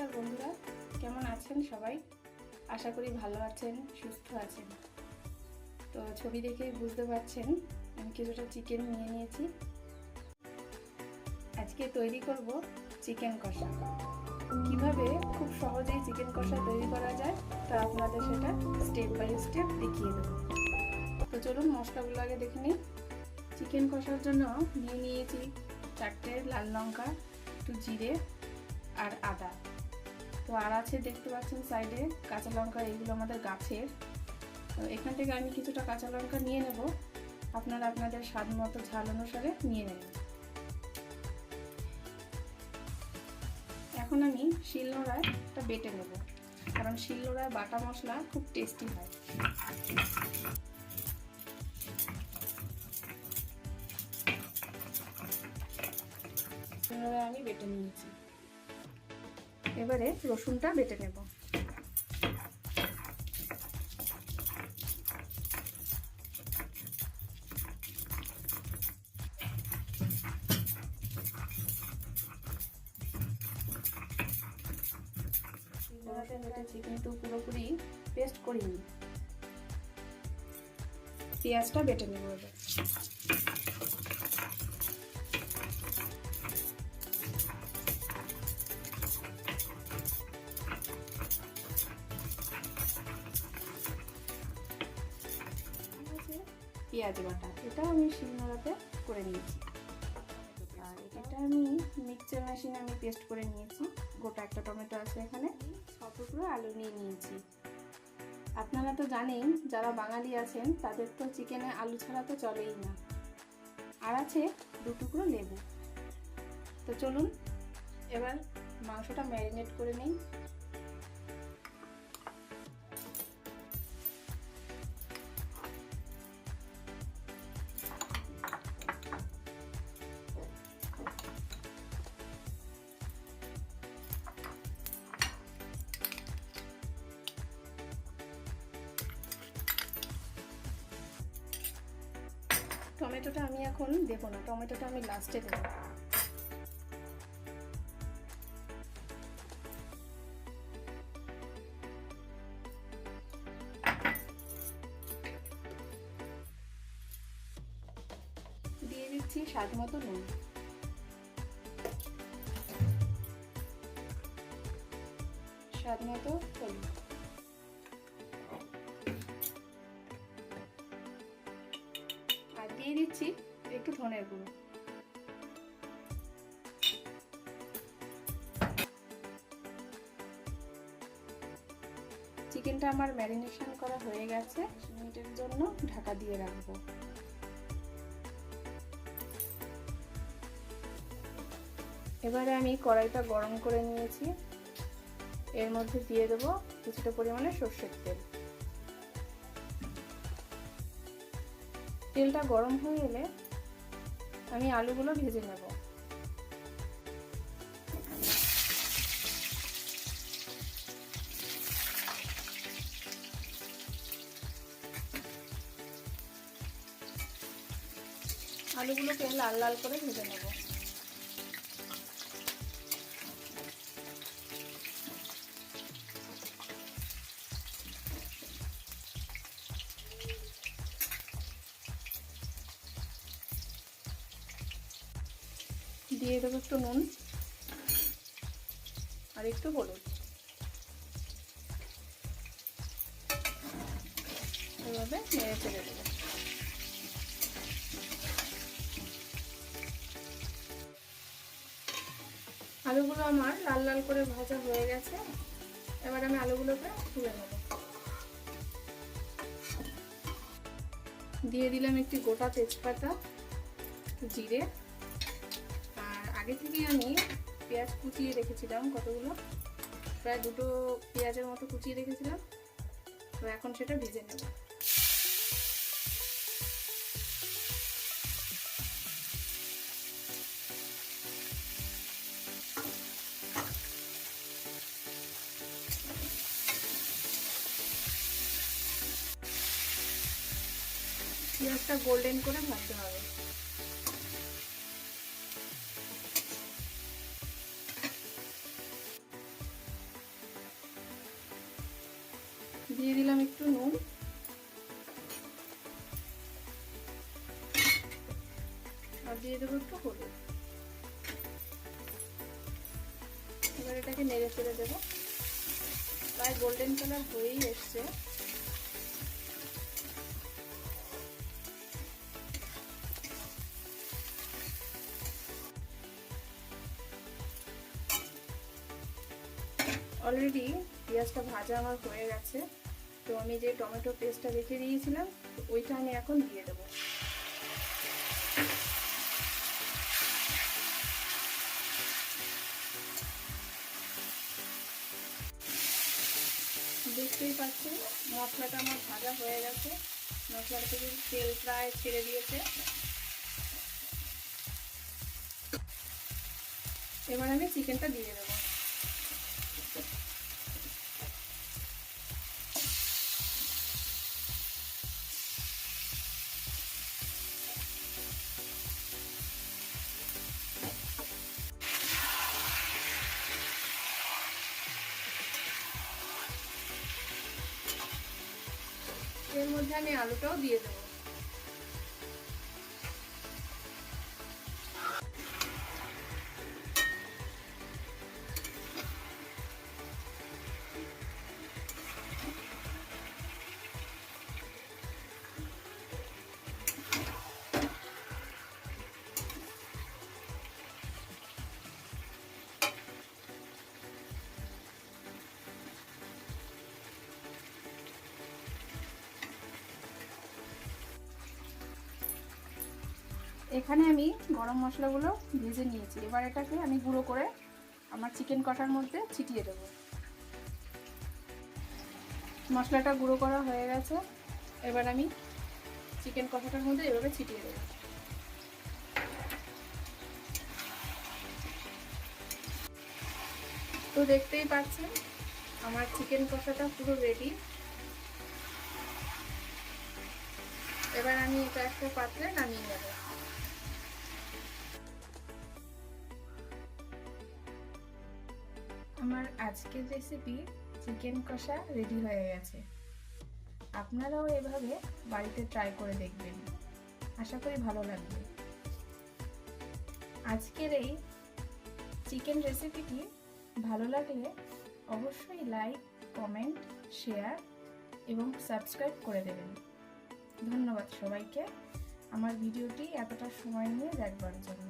নমস্কার বন্ধুরা, কেমন আছেন সবাই? আশা করি ভালো আছেন, সুস্থ আছেন। তো ছবি দেখেই বুঝতে পারছেন আমি কিছুটা চিকেন নিয়ে নিয়েছি। আজকে তৈরি করব চিকেন কষা। কিভাবে খুব সহজেই চিকেন কষা তৈরি করা যায় তা আপনাদের সেটা স্টেপ বাই স্টেপ দেখিয়ে দেব। তো চলুন মশলাগুলো আগে দেখে নিই। চিকেন কষার জন্য নিয়েছি 4টে লাল লঙ্কা, একটু জিরে আর আদা। তো আর আছে দেখতে পাচ্ছেন সাইডে কাঁচা লঙ্কা, এগুলো আমাদের গাছের। তো এখান থেকে আমি কিছুটা কাঁচা লঙ্কা নিয়ে নেব, আপনারা আপনাদের স্বাদ মতো ঝাল অনুসারে নিয়ে নেবেন। এখন আমি শিলনোড়ায় একটা বেটে নেব, কারণ শিলনোড়ায় বাটা মশলা খুব টেস্টি হয়। শিলনোড়ায় আমি বেটে নিয়েছি। এবারে রসুনটা বেটে নেব। শিলনোড়াতে বেটেছি কিন্তু পুরোপুরি পেস্ট করিনি। পেঁয়াজটা বেটে নেব এবার। পেঁয়াজ বাটা এটা আমি শিলনোড়াতে করে নিয়েছি, আর এটা আমি মিক্সচার মেশিনে আমি পেস্ট করে নিয়েছি। গোটা একটা টমেটো আছে, এখানে 6 টুকরো আলু নিয়ে নিয়েছি। আপনারা তো জানেন, যারা বাঙালি আছেন তাদের তো চিকেনে আলু ছাড়া তো চলেই না। আর আছে 2 টুকরো লেবু। তো চলুন এবার মাংসটা ম্যারিনেট করে নিই। টমেটোটা আমি এখন দেবো না, টমেটোটা আমি লাস্টে দেবো। দিয়ে দিচ্ছি স্বাদ মতো নুন। স্বাদ মতো হলুদ। আর দিয়ে দিচ্ছি একটু ধনের গুঁড়ো। চিকেনটা আমার ম্যারিনেশন করা হয়ে গেছে, 10 মিনিটের জন্য ঢাকা দিয়ে রাখবো। এবারে আমি কড়াইটা গরম করে নিয়েছি, এর মধ্যে দিয়ে দেবো কিছুটা পরিমাণে সরষের তেল। তেলটা গরম হয়ে এলে আমি আলুগুলো ভেজে নেব। আলুগুলোকে লাল লাল করে ভেজে নেব। দিয়ে দেবো একটু নুন আর একটু হলুদ। এভাবে নেড়ে চেড়ে দেবো। আলুগুলো আমার লাল লাল করে ভাজা হয়ে গেছে, এবার আমি আলুগুলোকে তুলে নেব। দিয়ে দিলাম একটি গোটা তেজপাতা, জিরে, আর আগে থেকে আমি পেঁয়াজ কুচিয়ে রেখেছিলাম কতগুলো, প্রায় 2টো পেঁয়াজের মতো কুচিয়ে রেখেছিলাম। তো এখন সেটা ভেজে নেব। পেঁয়াজটা গোল্ডেন করে ভাজতে হবে। দিয়ে দিলাম একটু নুন, আর দিয়ে দেবো একটু হলুদ। এবার এটাকে নেড়ে চেড়ে দেবো। প্রায় গোল্ডেন কালার হয়েই এসছে। অলরেডি পেঁয়াজটা ভাজা আমার হয়ে গেছে। তো আমি যে টমেটো পেস্টটা রেখে দিয়েছিলাম ওইটা আমি এখন দিয়ে দেবো। দেখতেই পাচ্ছেন মশলাটা আমার ভাজা হয়ে গেছে, মশলাটা থেকে তেল প্রায় ছেড়ে দিয়েছে। এবার আমি চিকেনটা দিয়ে দেবো। এর মধ্যে আমি আলুটাও দিয়ে দেবো। এখানে আমি গরম মশলাগুলো ভেজে নিয়েছি। এবার এটাকে আমি গুঁড়ো করে আমার চিকেন কষার মধ্যে ছিটিয়ে দেব। মশলাটা গুঁড়ো করা হয়ে গেছে। এবার আমি চিকেন কষাটার মধ্যে এভাবে ছিটিয়ে দেব। তো দেখতেই পাচ্ছেন আমার চিকেন কষাটা পুরো রেডি। এবার আমি এটা একটা পাত্রে নামিয়ে নেব। আমার আজকের রেসিপি চিকেন কষা রেডি হয়ে গেছে। আপনারাও এভাবে বাড়িতে ট্রাই করে দেখবেন, আশা করি ভালো লাগবে। আজকের এই চিকেন রেসিপিটি ভালো লাগলে অবশ্যই লাইক, কমেন্ট, শেয়ার এবং সাবস্ক্রাইব করে দেবেন। ধন্যবাদ সবাইকে আমার ভিডিওটি এতটা সময় নিয়ে দেখবার জন্য।